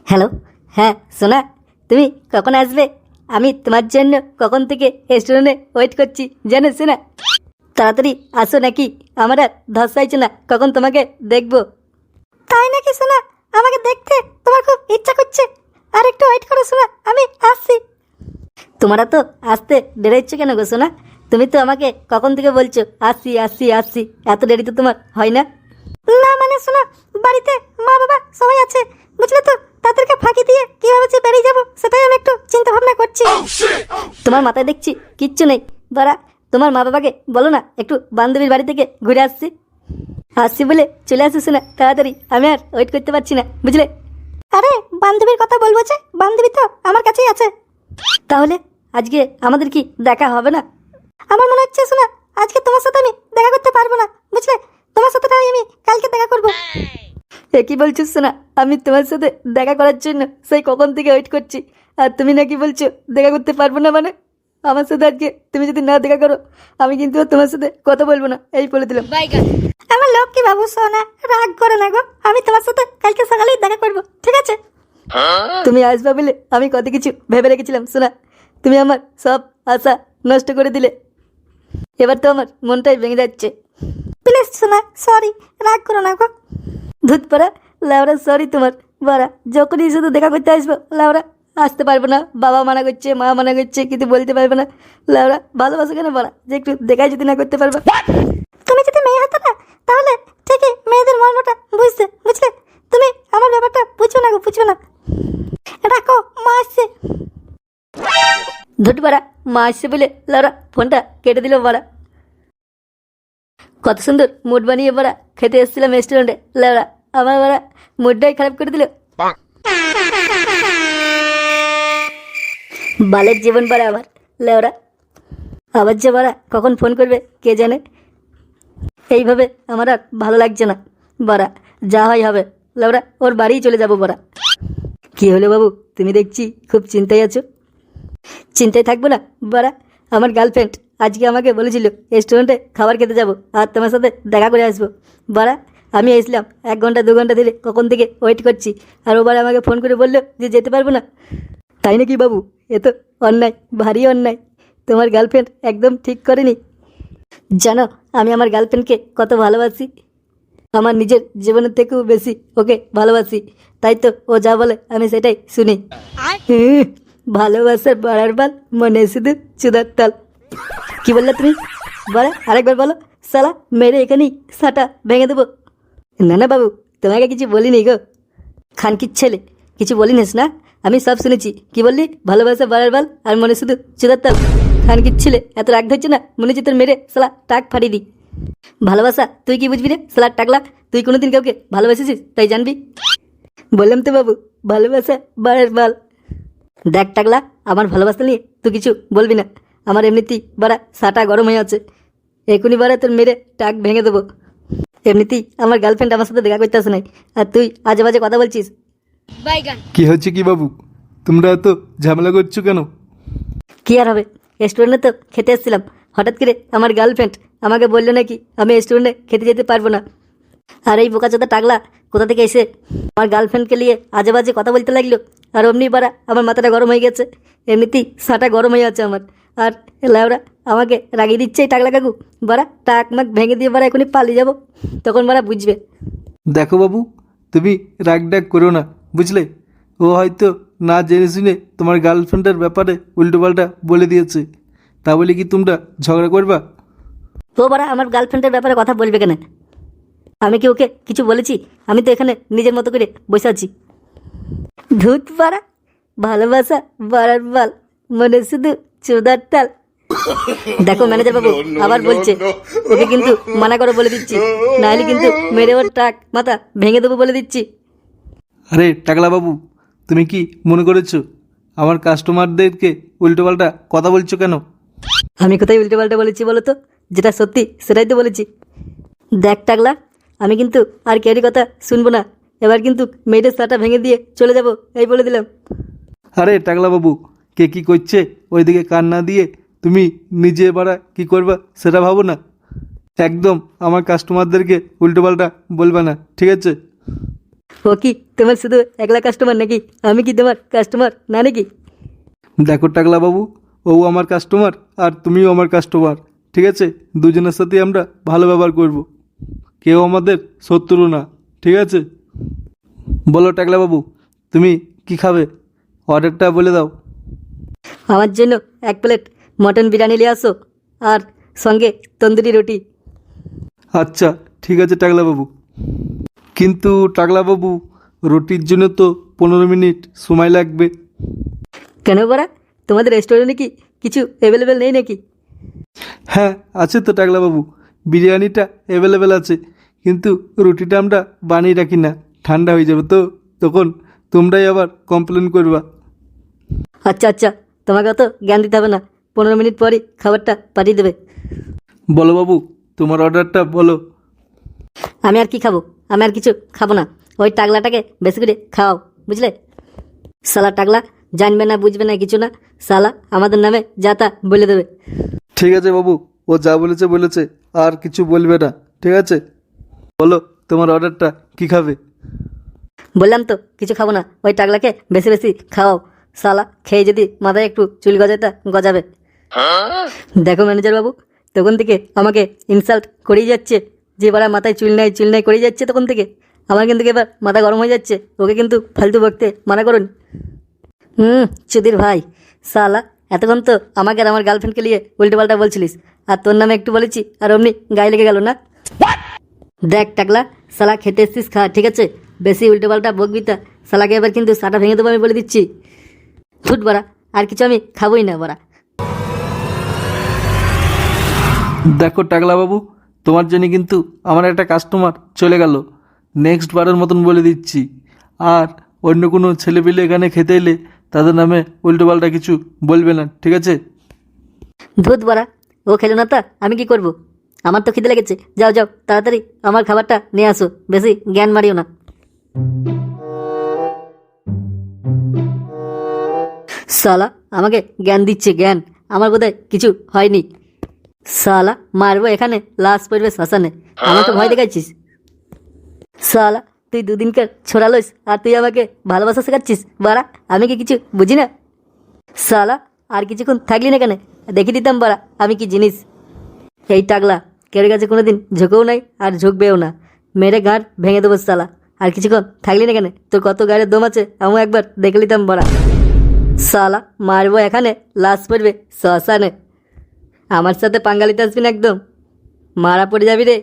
Hello, হ্যাঁ সোনা, তুমি কখন আসবে? আমি তোমার জন্য কখন থেকে রেস্টুরেন্টে ওয়েট করছি জানো সোনা। তাড়াতাড়ি আসো নাকি, আমার আর ধস চাইছে না কখন তোমাকে দেখবো। তাই নাকি সোনা? আমাকে দেখতে তোমার খুব ইচ্ছা করছে, আর একটু ওয়েট করো সোনা, আমি আসছি। তোমরা তো আসতে দেরিচ্ছ কেন গো সোনা? তুমি তো আমাকে কখন থেকে বলছো আসছি আসছি আসছি, এত দেরি তো তোমার হয় না? না মানে শোনা, বাড়িতে মা বাবা সবাই আছে বুঝলে তো, তাদেরকে ফাঁকি দিয়ে কিভাবে যে বেরিয়ে যাবো সেটাই আমি একটু চিন্তা ভাবনা করছি। তোমার মাথায় দেখছি কিচ্ছু নেই বাড়া। তোমার মা বাবাকে বলো না একটু বান্ধবীর বাড়ি থেকে ঘুরে আসছি। আসছি বলে চলে আসিস না তাড়াতাড়ি, আমি আর ওয়েট করতে পারছি না বুঝলে। আরে বান্ধবীর কথা বলবো যে, বান্ধবী তো আমার কাছেই আছে। তাহলে আজকে আমাদের কি দেখা হবে না? আমার মনে হচ্ছে শোনা, আজকে তোমার সাথে আমি দেখা করতে পারবো না বুঝলে। তোমার সাথে আমি কালকে দেখা করব। এ কি বলছিস না? আমি তোমার সাথে দেখা করার জন্য সেই কখন থেকে ওয়েট করছি, আর তুমি নাকি বলছো দেখা করতে পারবো না? মানে আমার সাথে আজকে তুমি যদি না দেখা করো, আমি কিন্তু তোমার সাথে কথা বলবো না, এই বলে দিলাম। আমার লোক কি বাবু সোনা, রাগ করে না গো, আমি তোমার সাথে কালকে সকালেই দেখা করবো, ঠিক আছে? তুমি আসবা বলে আমি কত কিছু ভেবে রেখেছিলাম সোনা, তুমি আমার সব আশা নষ্ট করে দিলে। এবার তো আমার মনটাই ভেঙে যাচ্ছে। প্লিজ সোনা, সরি, রাগ করো না গো। ধুত পাড়া লাউরা, সরি তোমার বাড়া, যখনই শুধু দেখা করতে আসবো লাউরা আসতে পারবো না, বাবা মানা করছে মা মানা করছে কিন্তু বলতে পারবে না। লাউরা ভালোবাসা কেন বাড়া, যে একটু দেখাই যদি না করতে পারবা। তুমি যদি মেয়ে হতো না তাহলে ঠিকই মেয়েদের মর্মটা বুঝতে বুঝলে। তুমি আমার ব্যাপারটা বুঝবে না গো, বুঝবে না। রাখো, মা আসছে। ধুত পাড়া, মা আসছে বলে লাউরা ফোনটা কেটে দিল বাড়া। কত সুন্দর মুড বানিয়ে বড়া খেতে এসেছিলাম রেস্টুরেন্টে, লেওড়া আমার বড়া মুডটাই খারাপ করে দিল। বালের জীবন বড়া আবার লেওড়া, আবার যে বড়া কখন ফোন করবে কে জানে। এইভাবে আমার আর ভালো লাগছে না বড়া, যা হয় হবে। লেওড়া ওর বাড়িই চলে যাবো বড়া। কি হলো বাবু, তুমি দেখছি খুব চিন্তায় আছো। চিন্তায় থাকবো না বড়া, আমার গার্লফ্রেন্ড আজকে আমাকে বলেছিল রেস্টুরেন্টে খাবার খেতে যাবো আর তোমার সাথে দেখা করে আসবো। বাড়া আমি আসলাম 1 ঘন্টা 2 ঘন্টা ধরে কখন থেকে ওয়েট করছি, আর ও বাড়া আমাকে ফোন করে বললো যে যেতে পারবো না। তাই নাকি বাবু? এ তো অন্যায়, ভারী অন্যায়। তোমার গার্লফ্রেন্ড একদম ঠিক করেনি। জানো আমি আমার গার্লফ্রেন্ডকে কত ভালোবাসি, আমার নিজের জীবনের থেকেও বেশি ওকে ভালোবাসি। তাই তো ও যা বলে আমি সেটাই শুনি। ভালোবাসার বাড়ার বাল, মনে শুধু চুদার তাল। কি বললে তুমি? বলে আরেকবার বলো, সালা মেরে এখানেই সাটা ভেঙে দেবো। না না বাবু, তোমাকে কিছু বলিনি গো, খানকির ছেলে, কিছু বলিনিস না, আমি সব শুনেছি। কি বললি? ভালোবাসা বাড়ার বাল আর মনে শুধু চুদার তাল। খানকির ছেলে, এত রাগ ধরছে না, মনে হচ্ছে তোর মেরে সালা টাক ফাটিয়ে দি। ভালোবাসা তুই কি বুঝবি রে সালা টাকলা? তুই কোনোদিন কাউকে ভালোবাসিস তাই জানবি? বললাম তো বাবু, ভালোবাসা বাড়ার বাল। দেখ টাকলা, আমার ভালোবাসা নিয়ে তুই কিছু বলবি না, আমার এমনিতেই বাড়া সাটা গরম হয়ে আছে, এখনই বাড়া তোর মেরে টাক ভেঙে দেবো। এমনিতেই আমার গার্লফ্রেন্ড আমার সাথে দেখা করতে আসে নাই, আর তুই আজে বাজে কথা বলছিস। কি হচ্ছে কি বাবু, তোমরা এত ঝামেলা করছো কেন? কি আর হবে, রেস্টুরেন্টে তো খেতে এসেছিলাম, হঠাৎ করে আমার গার্লফ্রেন্ড আমাকে বললো নাকি আমি রেস্টুরেন্টে খেতে যেতে পারবো না। আর এই বোকাচোদা টাকলা কোথা থেকে এসে আমার গার্লফ্রেন্ডকে নিয়ে আজে বাজে কথা বলতে লাগলো, আর অমনি বাড়া আমার মাথাটা গরম হয়ে গেছে। এমনিতেই সাটা গরম হয়ে আছে আমার, আর লাউরা আমাকে রাগিয়ে দিচ্ছে এই টাকলা কাকু। বাড়া টাক মাক ভেঙে দিয়ে বাড়া এখনই পালিয়ে যাবো, তখন বাড়া বুঝবে। দেখো বাবু, তুমি রাগ ডাক করো না বুঝলে। ও হয়তো না জেনে শুনে তোমার গার্লফ্রেন্ডের ব্যাপারে উল্টোপাল্টা বলে দিয়েছে, তা বলে কি তোমরা ঝগড়া করবা? ও বাড়া আমার গার্লফ্রেন্ডের ব্যাপারে কথা বলবে কেন? আমি কি ওকে কিছু বলেছি? আমি তো এখানে নিজের মতো করে বসে আছি। ধুত পাড়া, ভালোবাসা বাড়ার বাল, মনে শুধু চুদার তাল। দেখো ম্যানেজার বাবু আবার বলছে, ওকে কিন্তু মানা করো বলে দিচ্ছি, নাহলে কিন্তু মেরে ওর টাক মাথা ভেঙে দেবো বলে দিচ্ছি। আরে টাকলা বাবু, তুমি কি মনে করেছো আমার কাস্টমারদেরকে উল্টোপাল্টা কথা বলছো কেন? আমি কোথায় উল্টো পাল্টা বলেছি বলো তো? যেটা সত্যি সেটাই তো বলেছি। দেখ টাকলা, আমি কিন্তু আর কেউরি কথা শুনবো না, এবার কিন্তু মেয়েদের সাটা ভেঙে দিয়ে চলে যাব, এই বলে দিলাম। আরে টাকলা বাবু, কে কি করছে ওইদিকে কান না দিয়ে তুমি নিজে বাড়া কি করবা সেটা ভাবো না। একদম আমার কাস্টমারদেরকে উল্টোপাল্টা বলবে না, ঠিক আছে? ও কি তোমার শুধু একলা কাস্টমার নাকি? আমি কি তোমার কাস্টমার না নাকি? দেখো টাকলা বাবু, ও আমার কাস্টমার আর তুমিও আমার কাস্টমার, ঠিক আছে? দুজনের সাথে আমরা ভালো ব্যবহার করব, কেউ আমাদের শত্রু না, ঠিক আছে? বলো টাকলা বাবু, তুমি কি খাবে? অর্ডারটা বলে দাও। আমার জন্য 1 প্লেট মটন বিরিয়ানি নিয়ে আসো, আর সঙ্গে তন্দুরি রুটি। আচ্ছা ঠিক আছে টাকলা বাবু, কিন্তু টাকলা বাবু রুটির জন্য তো 15 মিনিট সময় লাগবে। কেন বাড়া, তোমাদের রেস্টুরেন্টে কি কিছু অ্যাভেলেবেল নেই নাকি? হ্যাঁ আছে তো টাকলা বাবু, বিরিয়ানিটা অ্যাভেলেবেল আছে, কিন্তু রুটিটা আমরা বানিয়ে রাখি না, ঠান্ডা হয়ে যাবে তো, তখন তোমরাই আবার কমপ্লেন করবা। আচ্ছা আচ্ছা, তোমাকে অত জ্ঞান দিতে হবে না, 15 মিনিট পরই খাবারটা পাঠিয়ে দেবে। বলো বাবু, তোমার অর্ডারটা বলো। আমি আর কি খাবো? আমি আর কিছু খাবো না, ওই টাগলাটাকে বেশি করে খাওয়াও, বুঝলে? সালা টাগলা জানবে না বুঝবে না কিছু না, সালা আমাদের নামে যা তা বলে দেবে। ঠিক আছে বাবু, ও যা বলেছে বলেছে, আর কিছু বলবে না, ঠিক আছে? বলো তোমার অর্ডারটা কি খাবে? বললাম তো কিছু খাবো না, ওই টাগলাকে বেশি বেশি খাওয়াও, সালা খেয়ে যদি মাথায় একটু চুল গজায় তা গজাবে। দেখো ম্যানেজার বাবু, তখন থেকে আমাকে ইনসাল্ট করেই যাচ্ছে, যে বারা মাথায় চুল নাই করেই যাচ্ছে তখন থেকে। আমার কিন্তু এবার মাথা গরম হয়ে যাচ্ছে, ওকে কিন্তু ফালতু বকতে মানা করুন। চুদির ভাই, সালা এতক্ষণ তো আমাকে আর আমার গার্লফ্রেন্ডকে নিয়ে উল্টো পাল্টা বলছিলিস, আর তোর নামে একটু বলেছি আর অমনি গায়ে লেগে গেল না? দেখ টাকলা, সালা খেতে এসছিস খা, ঠিক আছে? বেশি উল্টো পাল্টা বকবি তা সালাকে এবার কিন্তু সাটা ভেঙে দেবো, আমি বলে দিচ্ছি। ফুট বাড়া, আর কিছু আমি খাবোই না বাড়া। দেখো টাকলা বাবু, তোমার জন্য কিন্তু আমার একটা কাস্টমার চলে গেল, নেক্সট বারের মতন বলে দিচ্ছি, আর অন্য কোনো ছেলেপিলে এখানে খেতে এলে তাদের নামে উল্টোপাল্টা কিছু বলবে না, ঠিক আছে? ধুত বাড়া, ও খেলো না তা আমি কি করব? আমার তো খিদে লেগেছে, যাও যাও তাড়াতাড়ি আমার খাবারটা নিয়ে আসো, বেশি জ্ঞান মারিও না। সালা আমাকে জ্ঞান দিচ্ছে, জ্ঞান আমার বোধহয় কিছু হয়নি। সালা মারবো এখানে, লাশ পড়বে শ্মশানে, আমাকে ভয় দেখাচ্ছিস? সালা তুই দুদিনকার ছোড়ালোস আর তুই আমাকে ভালোবাসা শেখাচ্ছিস বাড়া, আমি কি কিছু বুঝি না? সালা আর কিছুক্ষণ থাকলি না কেন, দেখে দিতাম বাড়া আমি কি জিনিস। এই টাগলা কেউ কাছে কোনোদিন ঝুঁকেও নাই আর ঝুঁকবেও না, মেরে গাঁট ভেঙে দেবো সালা। আর কিছুক্ষণ থাকলি না কেন, তোর কত গায়ের দম আছে আমি একবার দেখে নিতাম বাড়া। সালা মারবো এখানে, লাশ পড়বে শ্মশানে, আমার সাথে পাঙ্গালিতে আসবি না একদম, মারা পড়ে যাবি রে।